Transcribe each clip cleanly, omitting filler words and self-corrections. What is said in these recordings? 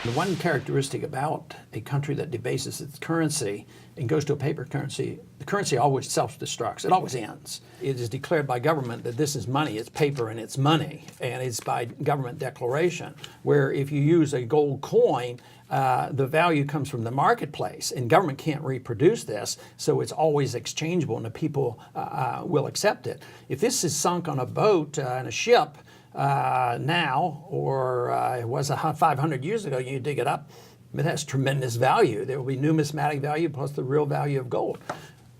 The one characteristic about a country that debases its currency and goes to a paper currency, the currency always self-destructs. It always ends. It is declared by government that this is money, it's paper and it's money, and it's by government declaration. Where if you use a gold coin, the value comes from the marketplace, and government can't reproduce this, so it's always exchangeable, and the people will accept it. If this is sunk on a boat in a ship, now, or it was 500 years ago, you dig it up, it has tremendous value. There will be numismatic value plus the real value of gold.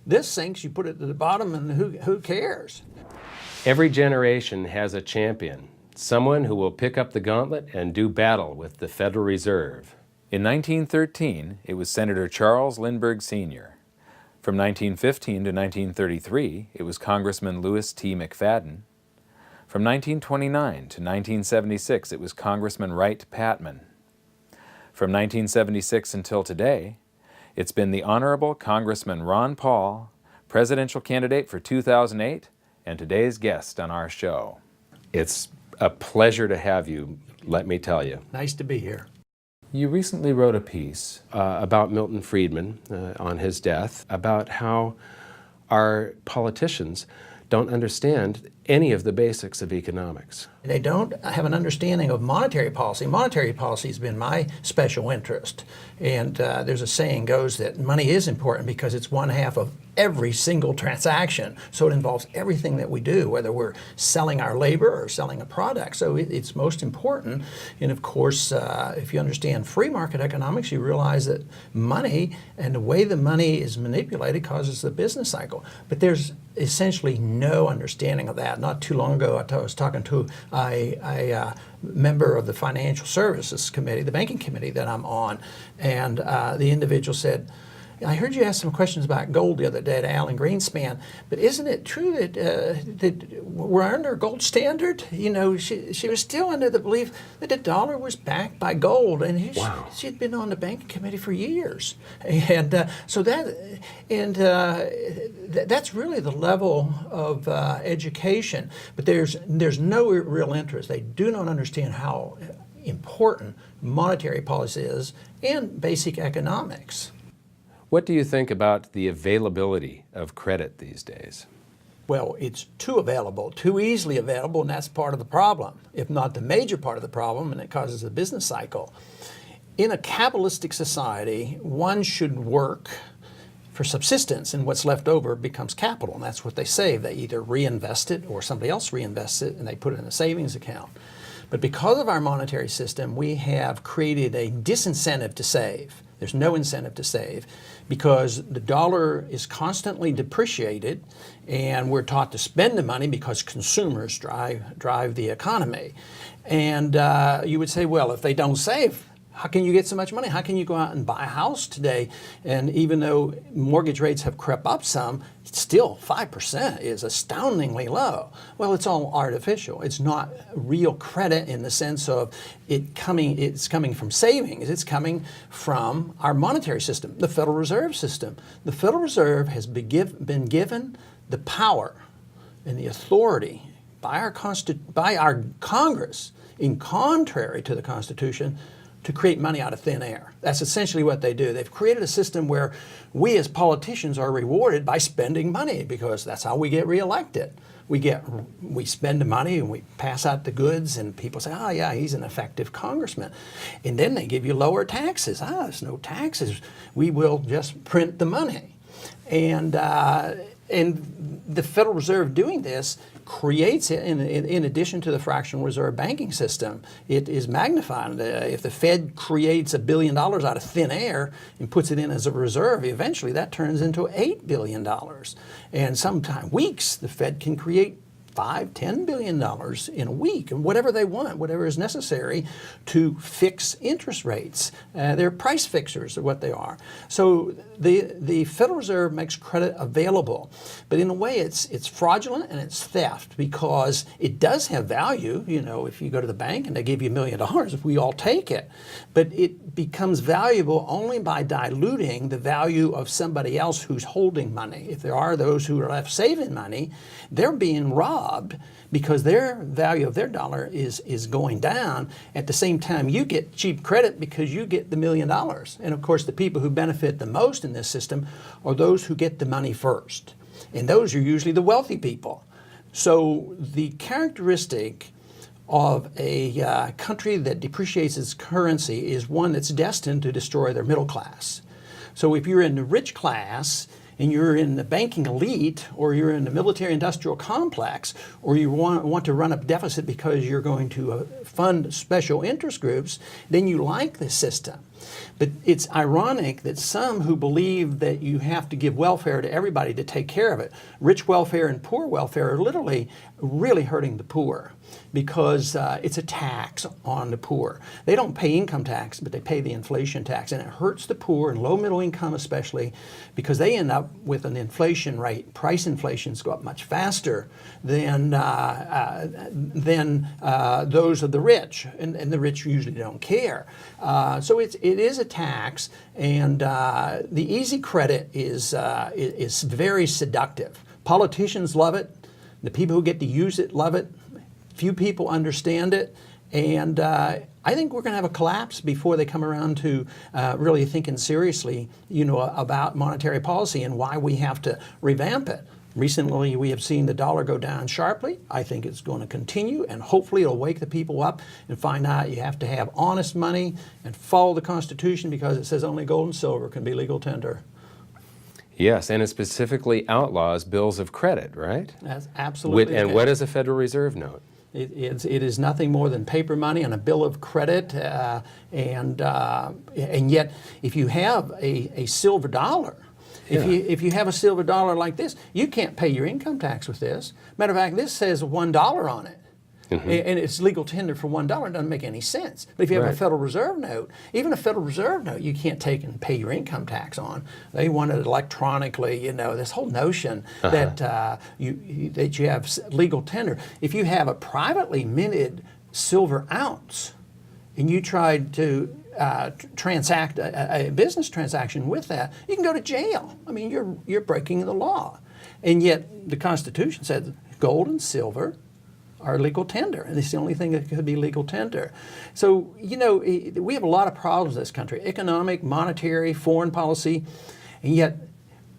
This sinks, you put it to the bottom, and who cares? Every generation has a champion, someone who will pick up the gauntlet and do battle with the Federal Reserve. In 1913, it was Senator Charles Lindbergh Sr. From 1915 to 1933, it was Congressman Louis T. McFadden. From 1929 to 1976, it was Congressman Wright Patman. From 1976 until today, it's been the Honorable Congressman Ron Paul, presidential candidate for 2008, and today's guest on our show. It's a pleasure to have you, let me tell you. Nice to be here. You recently wrote a piece about Milton Friedman on his death, about how our politicians don't understand any of the basics of economics. They don't have an understanding of monetary policy. Monetary policy has been my special interest. And there's a saying goes that money is important because it's one half of every single transaction. So it involves everything that we do, whether we're selling our labor or selling a product. So it's most important. And of course, if you understand free market economics, you realize that money and the way the money is manipulated causes the business cycle. But there's essentially no understanding of that. Not too long ago, I was talking to a member of the Financial Services Committee, the banking committee that I'm on, and the individual said, I heard you ask some questions about gold the other day to Alan Greenspan, but isn't it true that we're under a gold standard? You know, she was still under the belief that the dollar was backed by gold, and wow. She'd been on the banking committee for years, and that's really the level of education. But there's no real interest. They do not understand how important monetary policy is and basic economics. What do you think about the availability of credit these days? Well, it's too easily available, and that's part of the problem, if not the major part of the problem, and it causes the business cycle. In a capitalistic society, one should work for subsistence, and what's left over becomes capital, and that's what they save. They either reinvest it or somebody else reinvests it, and they put it in a savings account. But because of our monetary system, we have created a disincentive to save. There's no incentive to save because the dollar is constantly depreciated, and we're taught to spend the money because consumers drive the economy. And you would say, well, if they don't save, how can you get so much money? How can you go out and buy a house today? And even though mortgage rates have crept up some, still 5% is astoundingly low. Well, it's all artificial. It's not real credit in the sense of it's coming from savings. It's coming from our monetary system, the Federal Reserve System. The Federal Reserve has been given the power and the authority by our Congress, in contrary to the Constitution, to create money out of thin air. That's essentially what they do. They've created a system where we as politicians are rewarded by spending money because that's how we get reelected. We spend the money and we pass out the goods, and people say, oh yeah, he's an effective congressman. And then they give you lower taxes. There's no taxes. We will just print the money. And the Federal Reserve doing this creates it in addition to the fractional reserve banking system. It is magnified. If the Fed creates $1 billion out of thin air and puts it in as a reserve, eventually that turns into $8 billion. And sometimes weeks, the Fed can create $5–10 billion in a week, and whatever they want, whatever is necessary to fix interest rates. They're price fixers are what they are. So the Federal Reserve makes credit available, but in a way it's fraudulent and it's theft because it does have value. You know, if you go to the bank and they give you $1 million, if we all take it, but it becomes valuable only by diluting the value of somebody else who's holding money. If there are those who are left saving money, they're being robbed robbed because their value of their dollar is going down. At the same time, you get cheap credit because you get the $1 million. And of course, the people who benefit the most in this system are those who get the money first. And those are usually the wealthy people. So the characteristic of a country that depreciates its currency is one that's destined to destroy their middle class. So if you're in the rich class and you're in the banking elite, or you're in the military industrial complex, or you want to run a deficit because you're going to fund special interest groups, then you like this system. But it's ironic that some who believe that you have to give welfare to everybody to take care of it, rich welfare and poor welfare, are literally really hurting the poor because it's a tax on the poor. They don't pay income tax, but they pay the inflation tax, and it hurts the poor and low middle income especially because they end up with an inflation rate. Price inflations go up much faster than those of the rich, and the rich usually don't care. So it is a tax, and the easy credit is very seductive. Politicians love it. The people who get to use it love it. Few people understand it, and I think we're going to have a collapse before they come around to really thinking seriously, about monetary policy and why we have to revamp it. Recently, we have seen the dollar go down sharply. I think it's going to continue, and hopefully it'll wake the people up and find out you have to have honest money and follow the Constitution because it says only gold and silver can be legal tender. Yes, and it specifically outlaws bills of credit, right? That's absolutely. And what is a Federal Reserve note? It is nothing more than paper money on a bill of credit, and yet if you have a silver dollar, if you have a silver dollar like this, you can't pay your income tax with this. Matter of fact, this says $1 on it. Mm-hmm. And it's legal tender for $1. It doesn't make any sense. But if you have a Federal Reserve note, even a Federal Reserve note, you can't take and pay your income tax on. They want it electronically. This whole notion that you have legal tender. If you have a privately minted silver ounce, and you tried to transact a business transaction with that, you can go to jail. I mean, you're breaking the law, and yet the Constitution said gold and silver are legal tender, and it's the only thing that could be legal tender. So, we have a lot of problems in this country, economic, monetary, foreign policy, and yet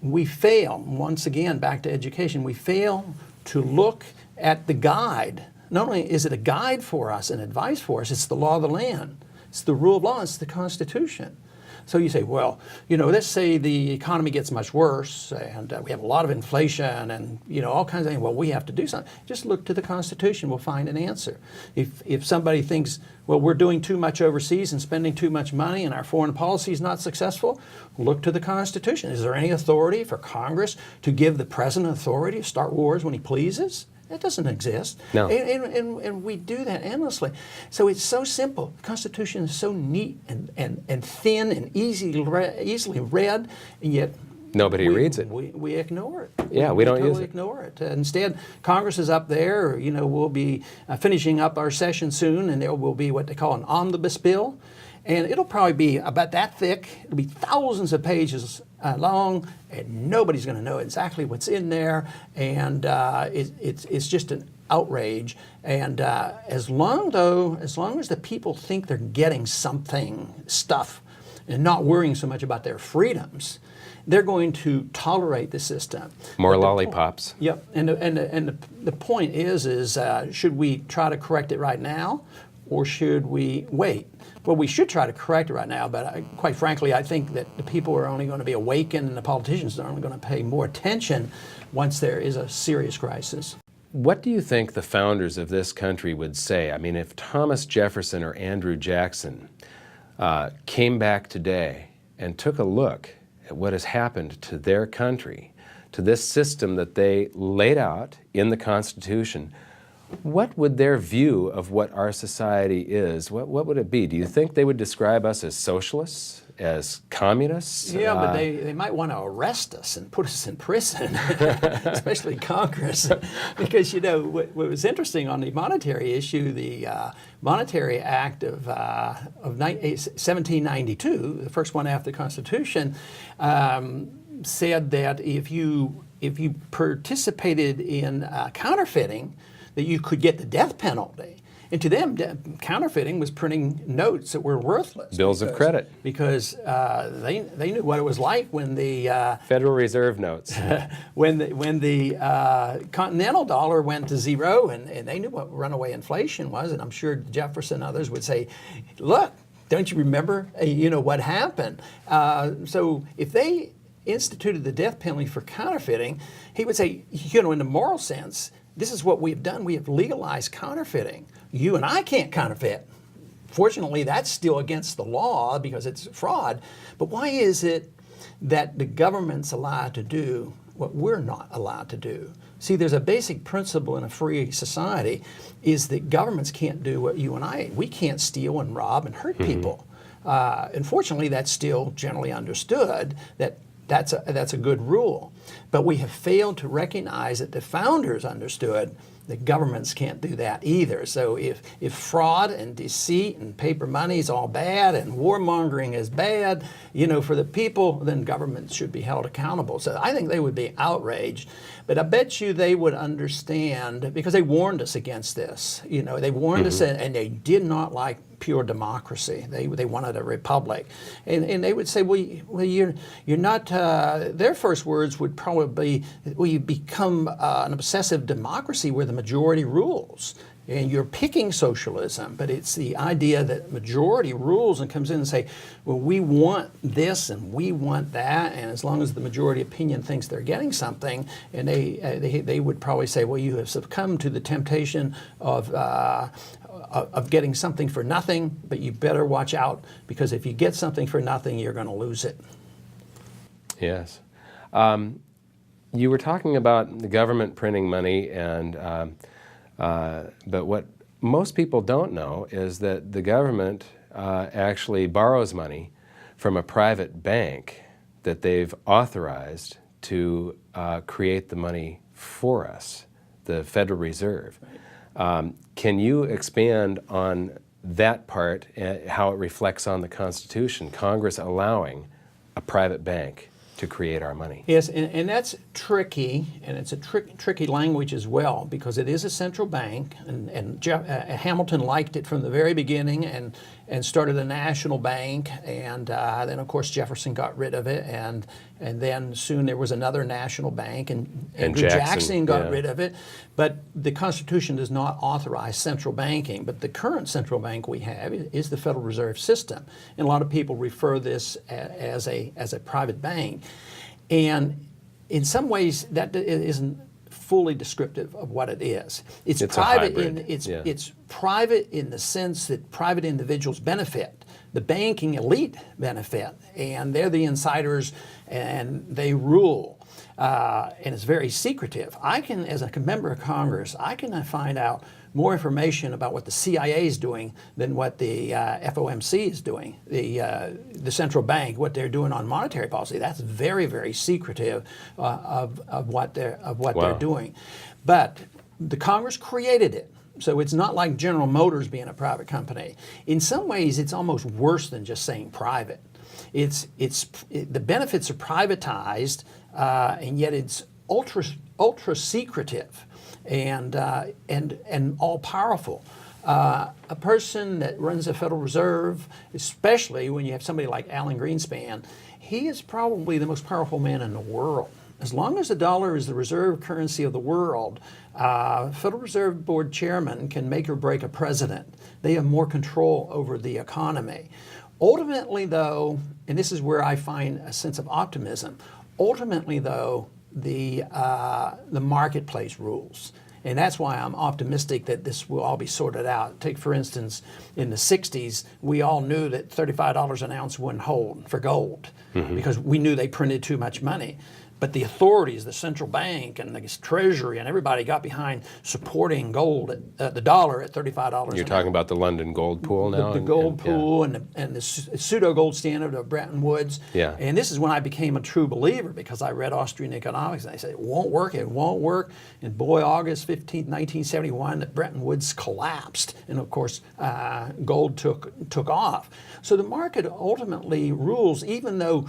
we fail, once again, back to education, we fail to look at the guide. Not only is it a guide for us and advice for us, it's the law of the land. It's the rule of law, it's the Constitution. So you say, well, let's say the economy gets much worse and we have a lot of inflation and, all kinds of things. Well, we have to do something. Just look to the Constitution. We'll find an answer. If somebody thinks, well, we're doing too much overseas and spending too much money and our foreign policy is not successful, look to the Constitution. Is there any authority for Congress to give the president authority to start wars when he pleases? That doesn't exist. No. And we do that endlessly. So it's so simple. The Constitution is so neat and thin and easily read, and yet nobody reads it. We ignore it. Yeah, we don't totally use it. Ignore it. Instead, Congress is up there. We'll be finishing up our session soon, and there will be what they call an omnibus bill. And it'll probably be about that thick. It'll be thousands of pages long, and nobody's going to know exactly what's in there. And it's just an outrage. And as long as the people think they're getting stuff, and not worrying so much about their freedoms, they're going to tolerate the system. More lollipops. Yep. And the point is should we try to correct it right now, or should we wait? Well, we should try to correct it right now, but quite frankly, I think that the people are only going to be awakened and the politicians are only going to pay more attention once there is a serious crisis. What do you think the founders of this country would say? I mean, if Thomas Jefferson or Andrew Jackson came back today and took a look at what has happened to their country, to this system that they laid out in the Constitution, what would their view of what our society is, what would it be? Do you think they would describe us as socialists, as communists? Yeah, but they might want to arrest us and put us in prison, especially Congress. Because, what was interesting on the monetary issue, the Monetary Act of 1792, the first one after the Constitution, said that if you if you participated in counterfeiting, that you could get the death penalty. And to them, counterfeiting was printing notes that were worthless. Bills of credit. Because they knew what it was like when the Federal Reserve notes. when the continental dollar went to zero, and they knew what runaway inflation was. And I'm sure Jefferson and others would say, "Look, don't you remember? What happened?" So if they instituted the death penalty for counterfeiting, he would say, in the moral sense, this is what we've done. We have legalized counterfeiting. You and I can't counterfeit. Fortunately, that's still against the law because it's fraud. But why is it that the government's allowed to do what we're not allowed to do? See, there's a basic principle in a free society is that governments can't do what you and we can't steal and rob and hurt people. Unfortunately, that's still generally understood that that's a good rule. But we have failed to recognize that the founders understood that governments can't do that either. So if fraud and deceit and paper money is all bad and warmongering is bad, for the people, then governments should be held accountable. So I think they would be outraged. But I bet you they would understand, because they warned us against this. They warned us, and they did not like pure democracy. They wanted a republic. And they would say, well, you're not, their first words would probably be, well, you become an obsessive democracy where the majority rules. And you're picking socialism, but it's the idea that majority rules and comes in and say, well, we want this and we want that, and as long as the majority opinion thinks they're getting something, and they would probably say, well, you have succumbed to the temptation of getting something for nothing, but you better watch out, because if you get something for nothing, you're going to lose it. Yes. You were talking about the government printing money, and but what most people don't know is that the government actually borrows money from a private bank that they've authorized to create the money for us, the Federal Reserve. Can you expand on that part, how it reflects on the Constitution, Congress allowing a private bank to create our money? Yes, and that's tricky, and it's a tricky language as well, because it is a central bank, and Hamilton liked it from the very beginning and started a national bank, and then of course Jefferson got rid of it, and then soon there was another national bank, and Andrew Jackson got rid of it. But the Constitution does not authorize central banking, but the current central bank we have is the Federal Reserve System, and a lot of people refer this as a private bank. And in some ways, that isn't fully descriptive of what it is. It's private it's private in the sense that private individuals benefit. The banking elite benefit, and they're the insiders, and they rule. And it's very secretive. I can, as a member of Congress, I can find out more information about what the CIA is doing than what the FOMC is doing, the central bank, what they're doing on monetary policy. That's very, very secretive of what they're doing. But the Congress created it. So it's not like General Motors being a private company. In some ways, it's almost worse than just saying private. The benefits are privatized, and yet it's ultra secretive and all powerful. A person that runs the Federal Reserve, especially when you have somebody like Alan Greenspan, he is probably the most powerful man in the world. As long as the dollar is the reserve currency of the world, Federal Reserve Board chairman can make or break a president. They have more control over the economy. Ultimately, though, and this is where I find a sense of optimism, ultimately, though, the marketplace rules. And that's why I'm optimistic that this will all be sorted out. Take, for instance, in the 60s, we all knew that $35 an ounce wouldn't hold for gold because we knew they printed too much money. But the authorities, the central bank and the Treasury and everybody got behind supporting gold, the dollar at $35. You're talking about the London gold pool now? The gold pool and the pseudo gold standard of Bretton Woods. Yeah. And this is when I became a true believer, because I read Austrian economics and I said, it won't work, it won't work. And boy, August 15th, 1971, the Bretton Woods collapsed. And of course, gold took off. So the market ultimately rules, even though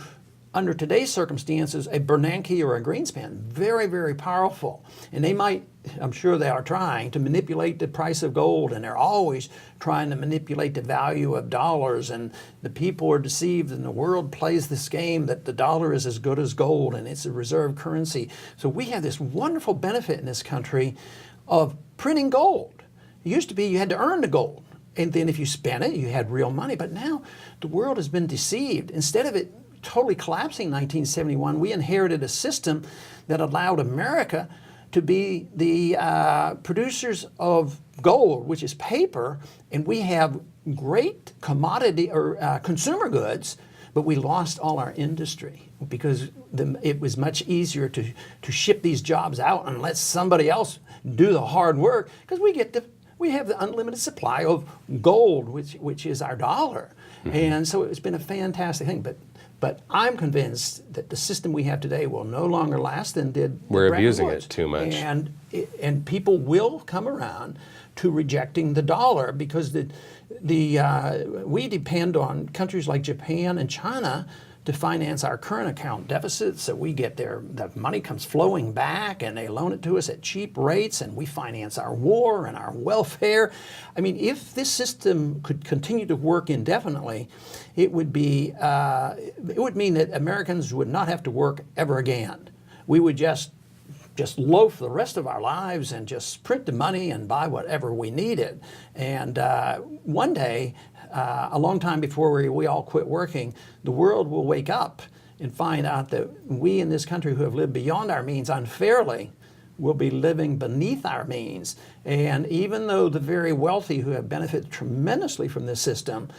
under today's circumstances, a Bernanke or a Greenspan, very, very powerful. And they might, I'm sure they are trying to manipulate the price of gold, and they're always trying to manipulate the value of dollars, and the people are deceived, and the world plays this game that the dollar is as good as gold and it's a reserve currency. So we have this wonderful benefit in this country of printing gold. It used to be you had to earn the gold, and then if you spent it, you had real money. But now the world has been deceived. Instead of it totally collapsing in 1971, we inherited a system that allowed America to be the producers of gold, which is paper, and we have great commodity or consumer goods, but we lost all our industry because it was much easier to ship these jobs out and let somebody else do the hard work, because we have the unlimited supply of gold, which is our dollar. Mm-hmm. And so it's been a fantastic thing. But I'm convinced that the system we have today will no longer last than did. We're abusing it too much. And people will come around to rejecting the dollar, because we depend on countries like Japan and China to finance our current account deficits. So we get the money comes flowing back, and they loan it to us at cheap rates, and we finance our war and our welfare. I mean, if this system could continue to work indefinitely, it would mean that Americans would not have to work ever again. We would just loaf the rest of our lives and just print the money and buy whatever we needed. And one day, a long time before we all quit working, the world will wake up and find out that we in this country who have lived beyond our means unfairly will be living beneath our means. And even though the very wealthy who have benefited tremendously from this system,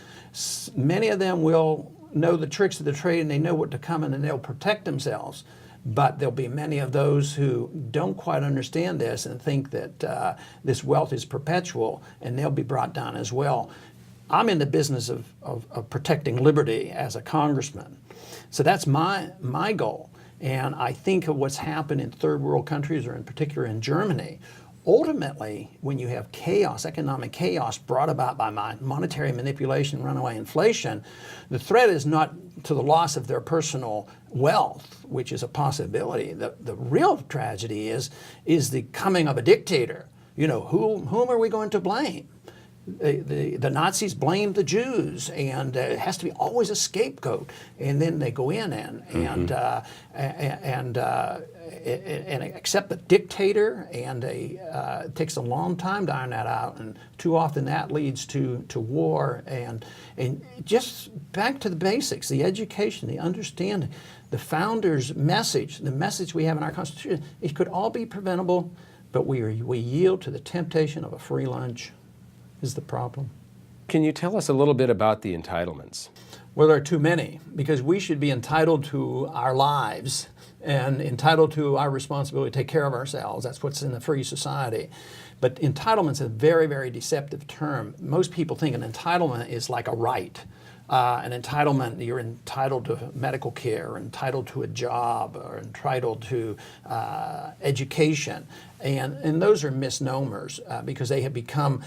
many of them will know the tricks of the trade, and they know what to come, and they'll protect themselves. But there'll be many of those who don't quite understand this and think that this wealth is perpetual, and they'll be brought down as well. I'm in the business of protecting liberty as a congressman. So that's my goal. And I think of what's happened in third world countries, or in particular in Germany. Ultimately, when you have chaos, economic chaos brought about by monetary manipulation, runaway inflation, the threat is not to the loss of their personal wealth, which is a possibility. The real tragedy is the coming of a dictator. You know, whom are we going to blame? The Nazis blamed the Jews, and it has to be always a scapegoat. And then they go in and accept the dictator, and it takes a long time to iron that out. And too often that leads to war. And just back to the basics, the education, the understanding, the founders' message, the message we have in our Constitution, it could all be preventable, but we yield to the temptation of a free lunch. Is the problem. Can you tell us a little bit about the entitlements? Well, there are too many, because we should be entitled to our lives and entitled to our responsibility to take care of ourselves. That's what's in a free society. But entitlement's a very, very deceptive term. Most people think an entitlement is like a right. An entitlement, you're entitled to medical care, entitled to a job, or entitled to education. And those are misnomers because they have become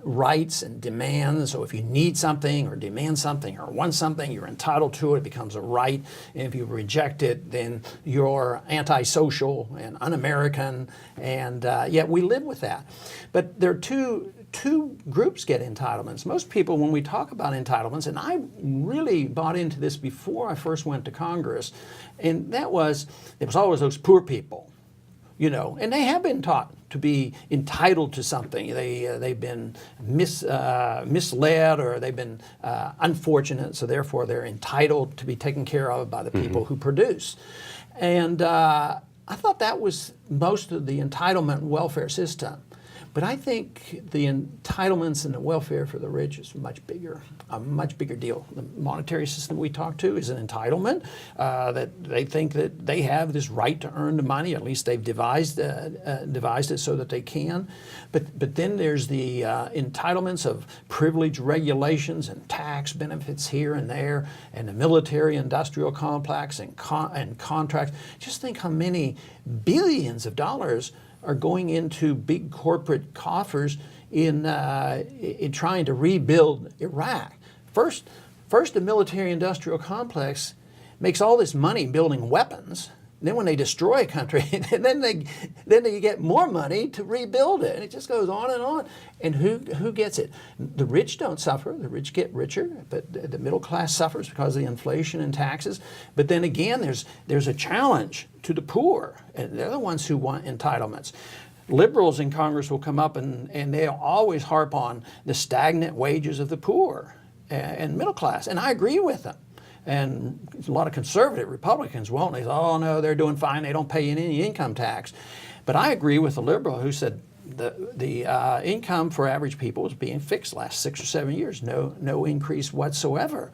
rights and demands. So if you need something or demand something or want something, you're entitled to it. It becomes a right. And if you reject it, then you're antisocial and un-American. And yet we live with that. But there are two groups get entitlements. Most people, when we talk about entitlements, and I really bought into this before I first went to Congress, and there was always those poor people, you know, and they have been taught to be entitled to something. They've been misled, or they've been unfortunate, so therefore they're entitled to be taken care of by the people who produce. And I thought that was most of the entitlement welfare system. But I think the entitlements and the welfare for the rich is a much bigger deal. The monetary system we talk to is an entitlement that they think that they have this right to earn the money. At least they've devised it so that they can. But then there's the entitlements of privilege regulations and tax benefits here and there, and the military-industrial complex and contracts. Just think how many billions of dollars are going into big corporate coffers in trying to rebuild Iraq. First, the military-industrial complex makes all this money building weapons. Then when they destroy a country, then they get more money to rebuild it. And it just goes on and on. And who gets it? The rich don't suffer. The rich get richer, but the middle class suffers because of the inflation and taxes. But then again, there's a challenge to the poor, and they're the ones who want entitlements. Liberals in Congress will come up and they'll always harp on the stagnant wages of the poor and middle class, and I agree with them. And a lot of conservative Republicans won't. They say, oh no, they're doing fine, they don't pay any income tax. But I agree with the liberal who said the income for average people is being fixed the last 6 or 7 years, no increase whatsoever.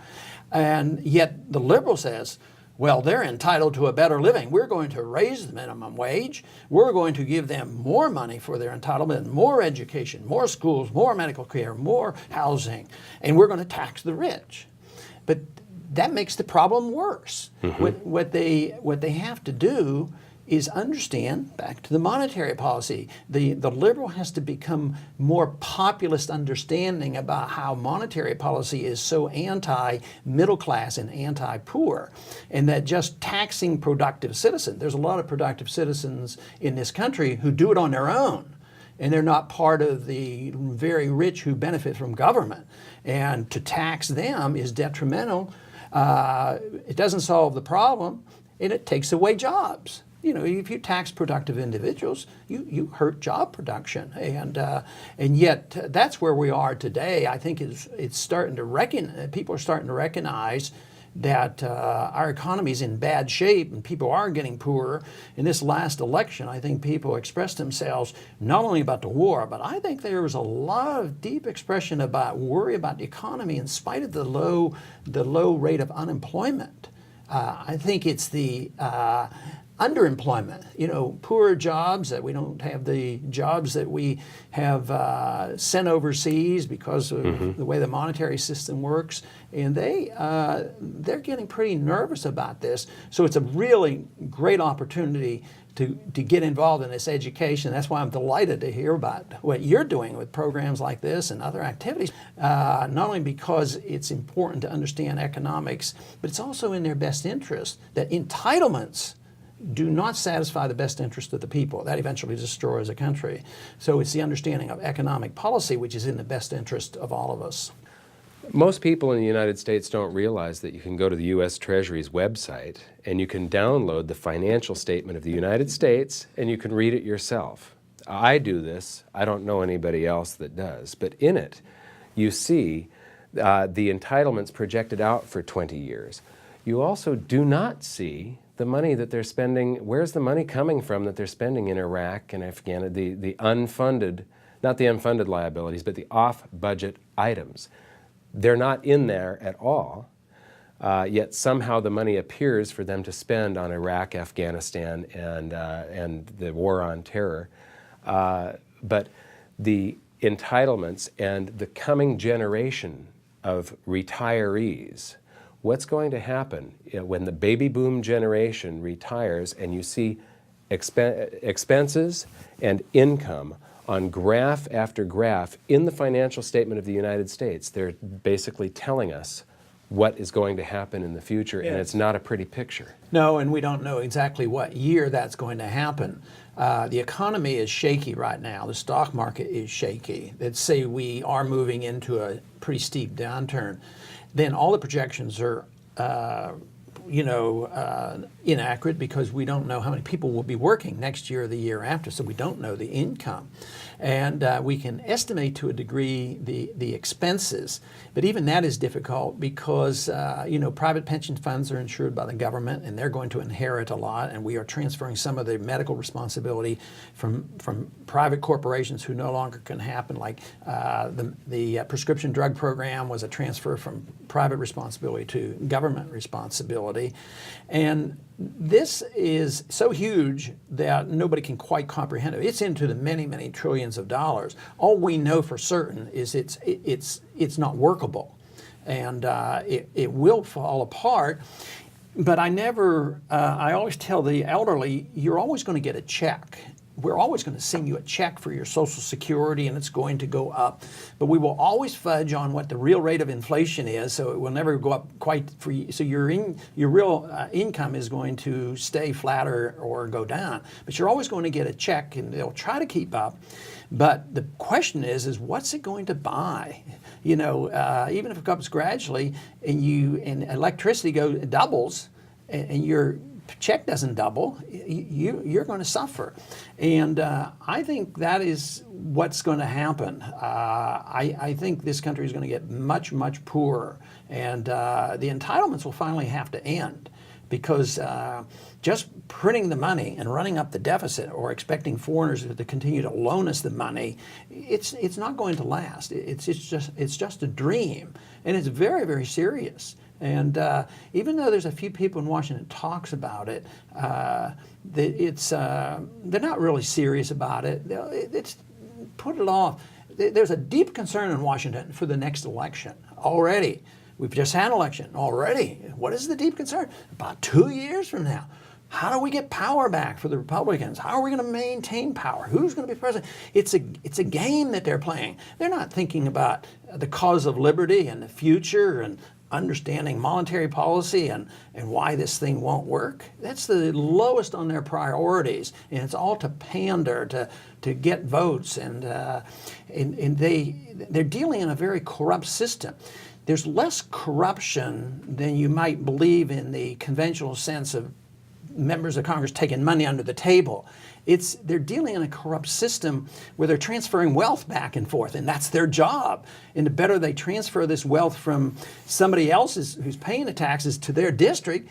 And yet the liberal says, well, they're entitled to a better living. We're going to raise the minimum wage. We're going to give them more money for their entitlement, more education, more schools, more medical care, more housing, and we're going to tax the rich. But that makes the problem worse. Mm-hmm. What they have to do is understand, back to the monetary policy, the liberal has to become more populist understanding about how monetary policy is so anti-middle class and anti-poor, and that just taxing productive citizens, there's a lot of productive citizens in this country who do it on their own, and they're not part of the very rich who benefit from government. And to tax them is detrimental. It doesn't solve the problem, and it takes away jobs. You know, if you tax productive individuals, you hurt job production, and yet that's where we are today. I think it's starting to people are starting to recognize that our economy is in bad shape and people are getting poorer. In this last election, I think people expressed themselves not only about the war, but I think there was a lot of deep expression about worry about the economy in spite of the low rate of unemployment. I think it's the underemployment, poor jobs, that we don't have the jobs that we have sent overseas because of the way the monetary system works, and they're getting pretty nervous about this. So it's a really great opportunity to get involved in this education. That's why I'm delighted to hear about what you're doing with programs like this and other activities, not only because it's important to understand economics, but it's also in their best interest that entitlements do not satisfy the best interest of the people. That eventually destroys a country. So it's the understanding of economic policy which is in the best interest of all of us. Most people in the United States don't realize that you can go to the U.S. Treasury's website and you can download the financial statement of the United States and you can read it yourself. I do this. I don't know anybody else that does. But in it, you see the entitlements projected out for 20 years. You also do not see the money that they're spending. Where's the money coming from that they're spending in Iraq and Afghanistan, the unfunded, not the unfunded liabilities, but the off-budget items. They're not in there at all, yet somehow the money appears for them to spend on Iraq, Afghanistan, and the war on terror. But the entitlements and the coming generation of retirees, what's going to happen when the baby boom generation retires and you see expenses and income on graph after graph in the financial statement of the United States? They're basically telling us what is going to happen in the future, and it's not a pretty picture. No, and we don't know exactly what year that's going to happen. The economy is shaky right now. The stock market is shaky. Let's say we are moving into a pretty steep downturn. Then all the projections are, inaccurate because we don't know how many people will be working next year or the year after, so we don't know the income. And we can estimate to a degree the expenses, but even that is difficult because, private pension funds are insured by the government and they're going to inherit a lot, and we are transferring some of the medical responsibility from private corporations who no longer can happen, like the prescription drug program was a transfer from private responsibility to government responsibility. And this is so huge that nobody can quite comprehend it. It's into the many, many trillions of dollars. All we know for certain is it's not workable, and it will fall apart. But I always tell the elderly, you're always going to get a check. we're always going to send you a check for your Social Security and it's going to go up, but we will always fudge on what the real rate of inflation is, so it will never go up quite for you. So your real income is going to stay flat or go down, but you're always going to get a check and they'll try to keep up. But the question is what's it going to buy? You know, even if it comes gradually and electricity doubles and your check doesn't double, you're going to suffer. And I think that is what's going to happen. I think this country is going to get much, much poorer. And the entitlements will finally have to end, because just printing the money and running up the deficit or expecting foreigners to continue to loan us the money, it's not going to last. It's just a dream, and it's very, very serious. And even though there's a few people in Washington that talks about it, they're not really serious about it. It's put it off. There's a deep concern in Washington for the next election already. We've just had an election already. What is the deep concern? About 2 years from now, how do we get power back for the Republicans? How are we going to maintain power? Who's going to be president? It's a game that they're playing. They're not thinking about the cause of liberty and the future and understanding monetary policy and why this thing won't work. That's the lowest on their priorities, and it's all to pander, to get votes, and they're dealing in a very corrupt system. There's less corruption than you might believe in the conventional sense of members of Congress taking money under the table. They're dealing in a corrupt system where they're transferring wealth back and forth, and that's their job. And the better they transfer this wealth from somebody else who's paying the taxes to their district,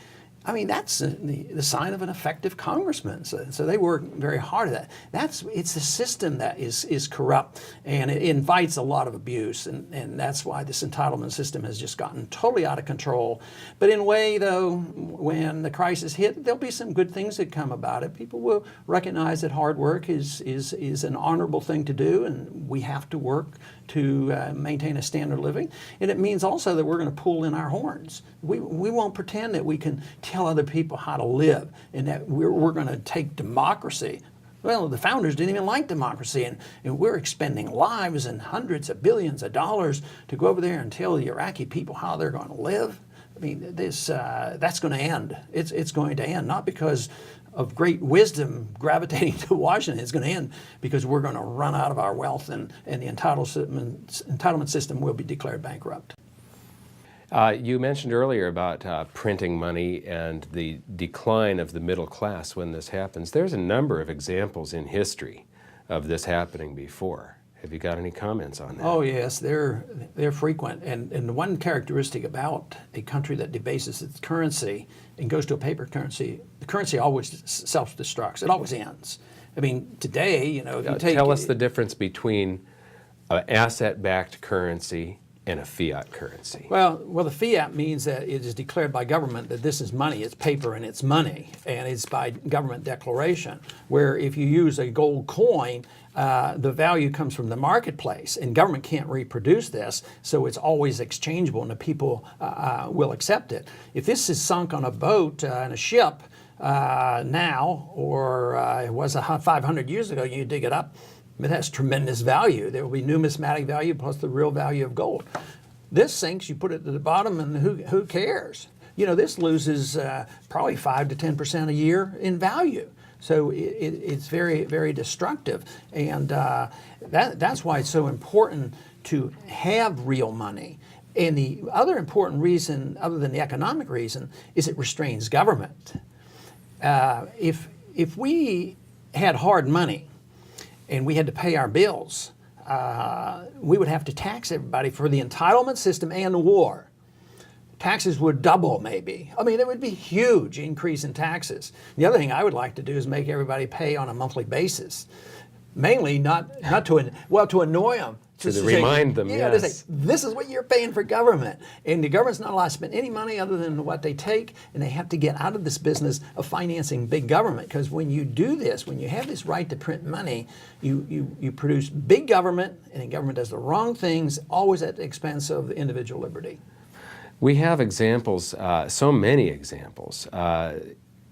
I mean, that's the sign of an effective congressman. So they work very hard at that. It's the system that is corrupt, and it invites a lot of abuse, and that's why this entitlement system has just gotten totally out of control. But in a way, though, when the crisis hit, there'll be some good things that come about it. People will recognize that hard work is an honorable thing to do, and we have to work to maintain a standard of living. And it means also that we're going to pull in our horns. We won't pretend that we can tell other people how to live and that we're going to take democracy. Well, the founders didn't even like democracy, and we're expending lives and hundreds of billions of dollars to go over there and tell the Iraqi people how they're going to live. I mean, that's going to end. It's going to end, not because of great wisdom gravitating to Washington. It's going to end because we're going to run out of our wealth, and the entitlement system will be declared bankrupt. You mentioned earlier about printing money and the decline of the middle class when this happens. There's a number of examples in history of this happening before. Have you got any comments on that? Oh yes, they're frequent, and the one characteristic about a country that debases its currency and goes to a paper currency, the currency always self-destructs. It always ends. I mean, today, you know, if you tell us the difference between an asset-backed currency and a fiat currency. Well, the fiat means that it is declared by government that this is money, it's paper and it's money, and it's by government declaration. Where if you use a gold coin, the value comes from the marketplace, and government can't reproduce this, so it's always exchangeable, and the people will accept it. If this is sunk on a boat in a ship now, or it was 500 years ago, you dig it up, it has tremendous value. There will be numismatic value plus the real value of gold. This sinks, you put it to the bottom, and who cares? You know, this loses probably 5 to 10% a year in value. So it's very, very destructive. And that's why it's so important to have real money. And the other important reason, other than the economic reason, is it restrains government. If we had hard money, and we had to pay our bills, we would have to tax everybody for the entitlement system and the war. Taxes would double, maybe. I mean, there would be a huge increase in taxes. The other thing I would like to do is make everybody pay on a monthly basis. Mainly not to annoy them. To remind them, yes. To say, this is what you're paying for government. And the government's not allowed to spend any money other than what they take, and they have to get out of this business of financing big government. Because when you do this, when you have this right to print money, you produce big government, and the government does the wrong things, always at the expense of individual liberty. We have examples, so many examples.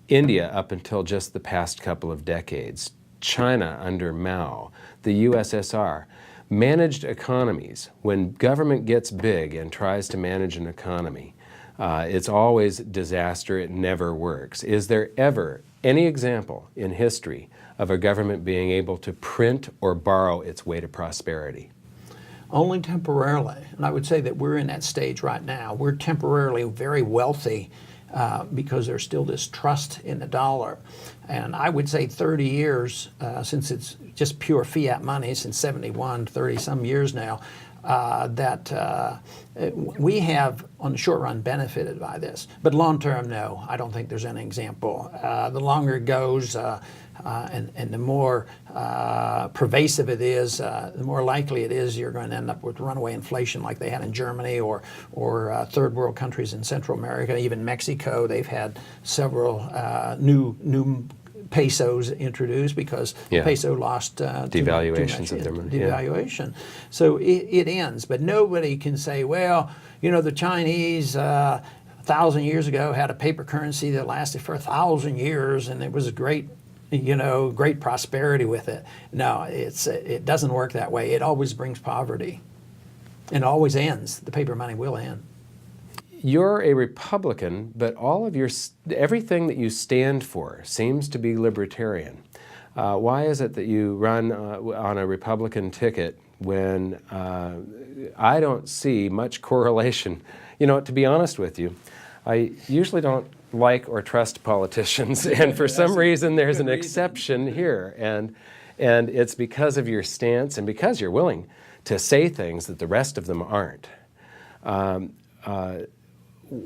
India, up until just the past couple of decades, China under Mao, the USSR, managed economies. When government gets big and tries to manage an economy, it's always disaster. It never works. Is there ever any example in history of a government being able to print or borrow its way to prosperity? Only temporarily. And I would say that we're in that stage right now. We're temporarily very wealthy because there's still this trust in the dollar. And I would say 30 years, since it's just pure fiat money, since 71, 30 some years now, that we have, on the short run, benefited by this. But long term, no, I don't think there's any example. The longer it goes, and the more pervasive it is, the more likely it is you're going to end up with runaway inflation like they had in Germany or third world countries in Central America, even Mexico. They've had several new pesos introduced because the peso lost devaluations of their money. Devaluation. So it ends, but nobody can say, well, you know, the Chinese 1,000 years ago had a paper currency that lasted for 1,000 years and it was great, you know, great prosperity with it. No, it doesn't work that way. It always brings poverty and always ends. The paper money will end. You're a Republican, but everything that you stand for seems to be libertarian. Why is it that you run on a Republican ticket when I don't see much correlation? You know, to be honest with you, I usually don't like or trust politicians, and for some reason there's an exception here, and it's because of your stance and because you're willing to say things that the rest of them aren't.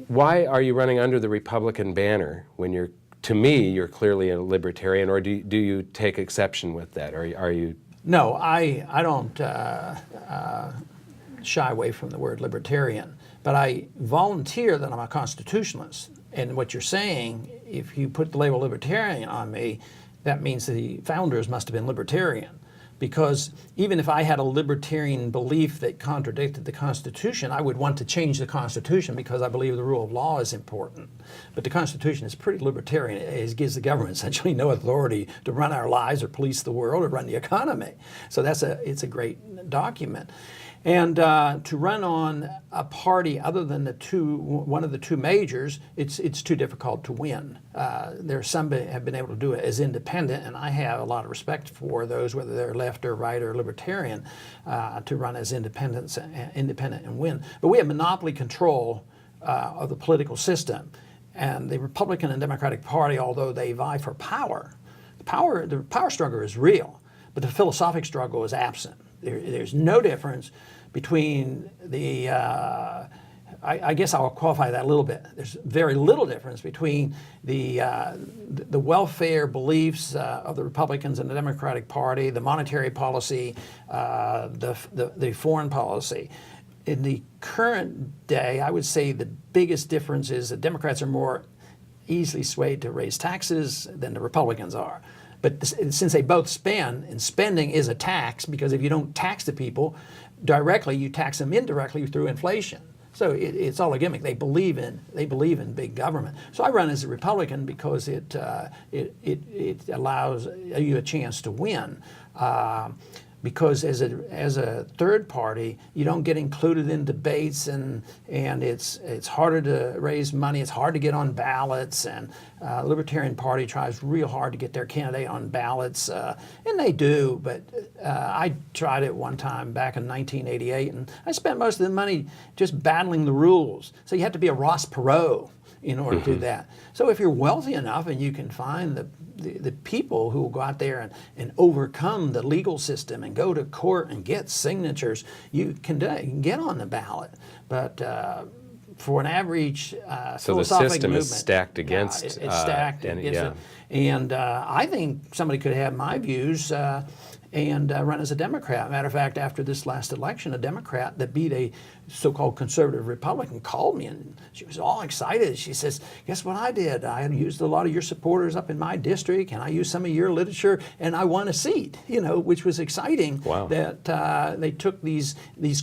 Why are you running under the Republican banner when to me, you're clearly a libertarian, or do you take exception with that? Are you? No, I don't shy away from the word libertarian, but I volunteer that I'm a constitutionalist. And what you're saying, if you put the label libertarian on me, that means the founders must have been libertarian. Because even if I had a libertarian belief that contradicted the Constitution, I would want to change the Constitution because I believe the rule of law is important. But the Constitution is pretty libertarian. It gives the government essentially no authority to run our lives or police the world or run the economy. So it's a great document. And to run on a party other than one of the two majors, it's too difficult to win. There are some that have been able to do it as independent, and I have a lot of respect for those, whether they're left or right or libertarian, to run as independent and win. But we have monopoly control of the political system, and the Republican and Democratic Party, although they vie for power, the power struggle is real, but the philosophic struggle is absent. There's no difference between the, I guess I'll qualify that a little bit. There's very little difference between the welfare beliefs of the Republicans and the Democratic Party, the monetary policy, the foreign policy. In the current day, I would say the biggest difference is that Democrats are more easily swayed to raise taxes than the Republicans are. But since they both spend, and spending is a tax, because if you don't tax the people directly, you tax them indirectly through inflation. So it's all a gimmick. They believe in big government. So I run as a Republican because it allows you a chance to win. Because as a third party, you don't get included in debates, and it's harder to raise money. It's hard to get on ballots, and Libertarian Party tries real hard to get their candidate on ballots, and they do. But I tried it one time back in 1988, and I spent most of the money just battling the rules. So you have to be a Ross Perot in order to do that. So if you're wealthy enough and you can find the people who will go out there and overcome the legal system and go to court and get signatures, you can get on the ballot. But for an average so philosophic the system movement, is stacked against it's stacked against it. And I think somebody could have my views and run as a Democrat. Matter of fact, after this last election, a Democrat that beat a so-called conservative Republican called me, and she was all excited. She says, guess what I did? I used a lot of your supporters up in my district, and I used some of your literature, and I won a seat, which was exciting. Wow. That they took these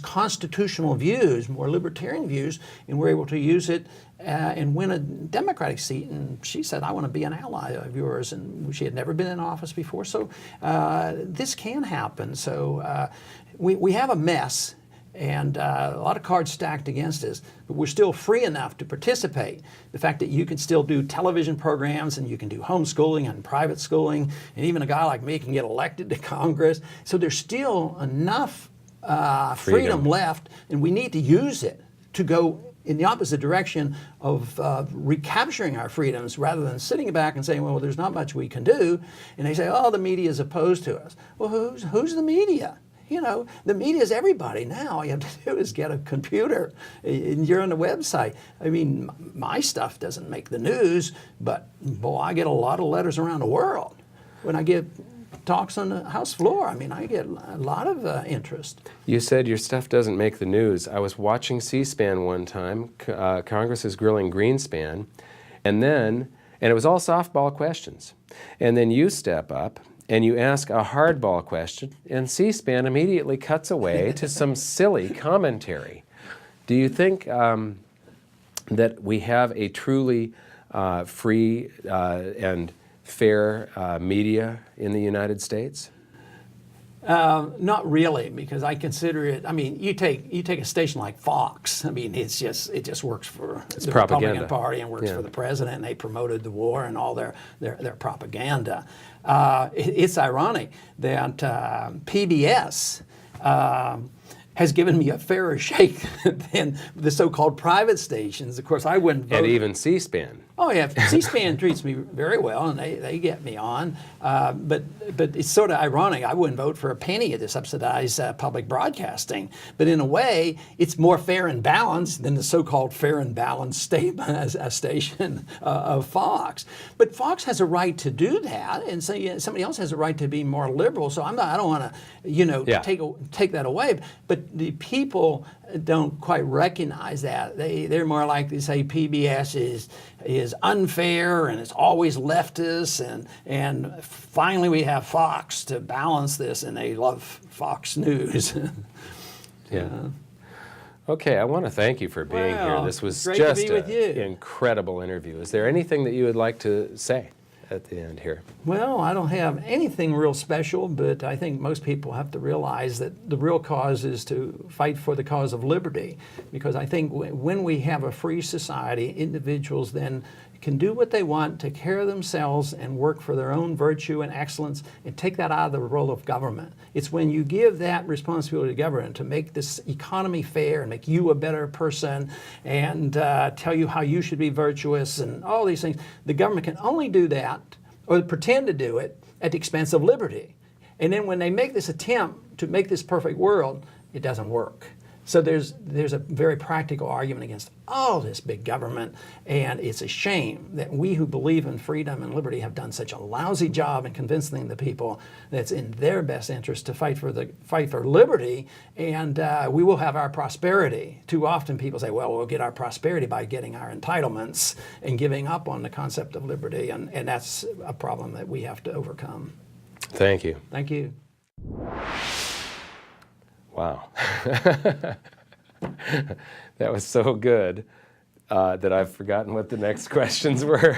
constitutional views, more libertarian views, and were able to use it and win a Democratic seat. And she said, I want to be an ally of yours. And she had never been in office before. So this can happen. So we have a mess. And a lot of cards stacked against us, but we're still free enough to participate. The fact that you can still do television programs and you can do homeschooling and private schooling, and even a guy like me can get elected to Congress. So there's still enough freedom left, and we need to use it to go in the opposite direction of recapturing our freedoms rather than sitting back and saying, well, there's not much we can do. And they say, oh, the media is opposed to us. Well, who's the media? You know, the media is everybody now. All you have to do is get a computer and you're on the website. I mean, my stuff doesn't make the news, but boy, I get a lot of letters around the world. When I give talks on the House floor, I mean, I get a lot of interest. You said your stuff doesn't make the news. I was watching C-SPAN one time. Congress is grilling Greenspan, and it was all softball questions. And then you step up and you ask a hardball question, and C-SPAN immediately cuts away to some silly commentary. Do you think that we have a truly free and fair media in the United States? Not really, because I consider it. I mean, you take a station like Fox. I mean, it just works for the Republican Party and works for the president. And they promoted the war and all their propaganda. It's ironic that PBS has given me a fairer shake than the so-called private stations. Of course, I wouldn't vote. And even C-SPAN. Oh yeah, C-SPAN treats me very well, and they get me on. But it's sort of ironic. I wouldn't vote for a penny to subsidize public broadcasting. But in a way, it's more fair and balanced than the so-called fair and balanced station of Fox. But Fox has a right to do that, and so somebody else has a right to be more liberal. So I don't want to take that away. But the people don't quite recognize that. They're more likely to say PBS is unfair and it's always leftist, and finally we have Fox to balance this, and they love Fox News. Yeah. Okay, I want to thank you for being here. This was just an incredible interview. Is there anything that you would like to say at the end here? Well, I don't have anything real special, but I think most people have to realize that the real cause is to fight for the cause of liberty, because I think when we have a free society, individuals then can do what they want, take care of themselves, and work for their own virtue and excellence, and take that out of the role of government. It's when you give that responsibility to government to make this economy fair and make you a better person and tell you how you should be virtuous and all these things. The government can only do that, or pretend to do it, at the expense of liberty. And then when they make this attempt to make this perfect world, it doesn't work. So there's a very practical argument against all this big government, and it's a shame that we who believe in freedom and liberty have done such a lousy job in convincing the people that it's in their best interest to fight for liberty, and we will have our prosperity. Too often people say, well, we'll get our prosperity by getting our entitlements and giving up on the concept of liberty, and that's a problem that we have to overcome. Thank you. Thank you. Wow. That was so good that I've forgotten what the next questions were.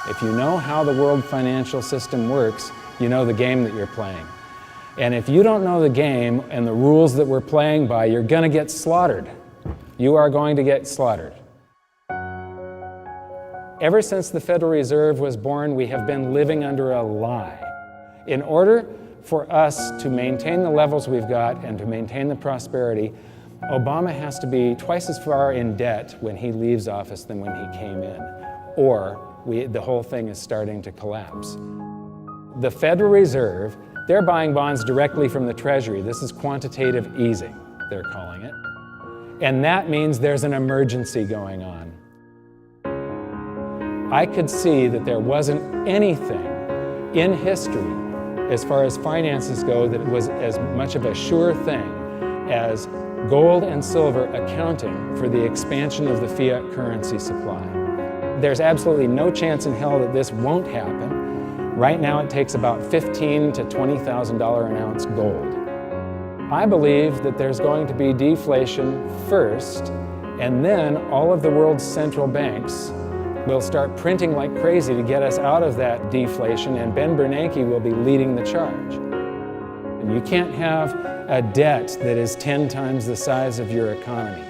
If you know how the world financial system works, you know the game that you're playing. And if you don't know the game and the rules that we're playing by, you're going to get slaughtered. You are going to get slaughtered. Ever since the Federal Reserve was born, we have been living under a lie. In order for us to maintain the levels we've got and to maintain the prosperity, Obama has to be twice as far in debt when he leaves office than when he came in, or the whole thing is starting to collapse. The Federal Reserve, they're buying bonds directly from the Treasury. This is quantitative easing, they're calling it. And that means there's an emergency going on. I could see that there wasn't anything in history as far as finances go that was as much of a sure thing as gold and silver accounting for the expansion of the fiat currency supply. There's absolutely no chance in hell that this won't happen. Right now it takes about $15,000 to $20,000 an ounce gold. I believe that there's going to be deflation first, and then all of the world's central banks will start printing like crazy to get us out of that deflation, and Ben Bernanke will be leading the charge. And you can't have a debt that is 10 times the size of your economy.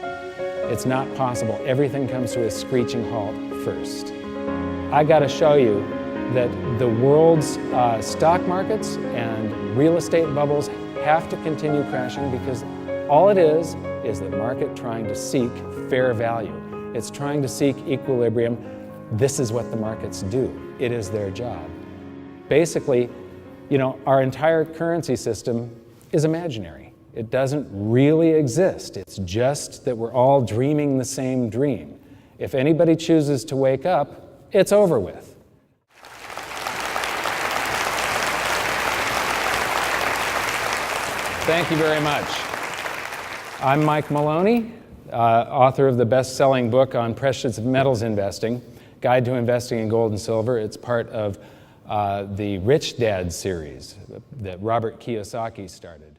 It's not possible. Everything comes to a screeching halt first. I got to show you that the world's stock markets and real estate bubbles have to continue crashing, because all it is the market trying to seek fair value. It's trying to seek equilibrium. This is what the markets do. It is their job. Basically, our entire currency system is imaginary. It doesn't really exist. It's just that we're all dreaming the same dream. If anybody chooses to wake up, it's over with. Thank you very much. I'm Mike Maloney, author of the best-selling book on precious metals investing, Guide to Investing in Gold and Silver. It's part of the Rich Dad series that Robert Kiyosaki started.